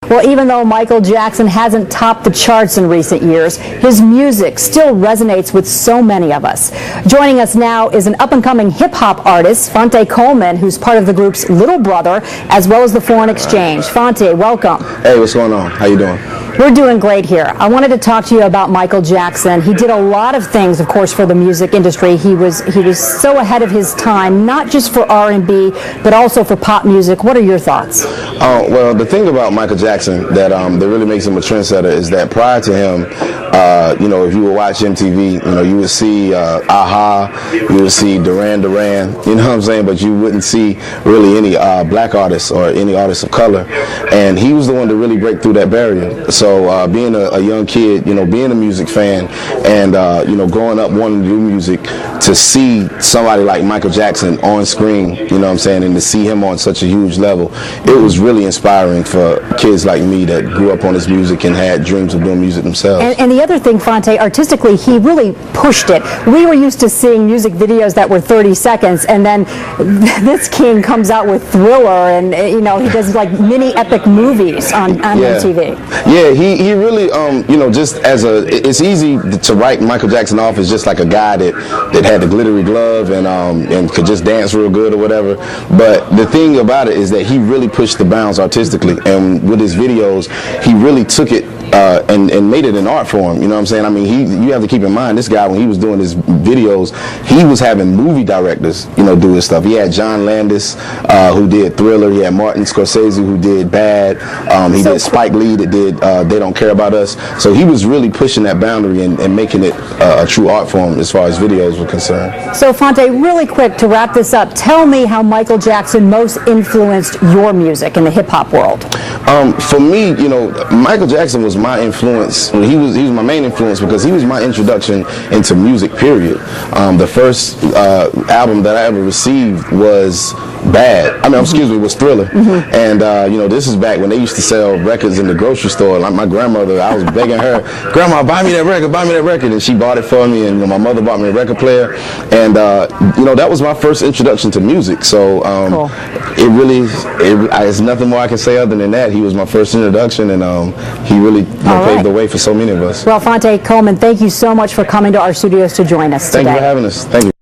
Well, even though Michael Jackson hasn't topped the charts in recent years, his music still resonates with so many of us. Joining us now is an up-and-coming hip-hop artist, Phonte Coleman, who's part of the group's Little Brother, as well as the Foreign Exchange. Phonte, welcome. Hey, what's going on? How you doing? We're doing great here. I wanted to talk to you about Michael Jackson. He did a lot of things, of course, for the music industry. He was so ahead of his time, not just for R&B, but also for pop music. What are your thoughts? Well, the thing about Michael Jackson that really makes him a trendsetter is that prior to him, if you would watch MTV, you would see Aha, you would see Duran Duran, you know what I'm saying? But you wouldn't see really any black artists or any artists of color. And he was the one to really break through that barrier. So being a young kid, being a music fan and, growing up wanting to do music, to see somebody like Michael Jackson on screen, you know what I'm saying, and to see him on such a huge level, it was really inspiring for kids like me that grew up on his music and had dreams of doing music themselves. And the other thing, Phonte, artistically, he really pushed it. We were used to seeing music videos that were 30 seconds, and then this king comes out with Thriller, and, he does like mini epic movies on MTV. Yeah, he really, just it's easy to write Michael Jackson off as just like a guy that had the glittery glove and could just dance real good or whatever. But the thing about it is that he really pushed the bounds artistically, and with his videos, he really took it and made it an art form. You know what I'm saying? I mean, you have to keep in mind, this guy, when he was doing his videos, he was having movie directors, do his stuff. He had John Landis, who did Thriller. He had Martin Scorsese, who did Bad. He did Spike Lee, that did They Don't Care About Us. So he was really pushing that boundary and making it a true art form as far as videos were concerned. So Phonte, really quick to wrap this up, tell me how Michael Jackson most influenced your music in the hip-hop world. For me, Michael Jackson was my influence. He was my main influence because he was my introduction into music, period. The first album that I ever received was was Thriller. Mm-hmm. And this is back when they used to sell records in the grocery store. Like my grandmother, I was begging her, "Grandma, buy me that record," and she bought it for me. And my mother bought me a record player, and that was my first introduction to music. So cool. There's nothing more I can say other than that. He was my first introduction, and he really paved the way for so many of us. Well, Phonte Coleman, thank you so much for coming to our studios to join us today. Thank you for having us. Thank you.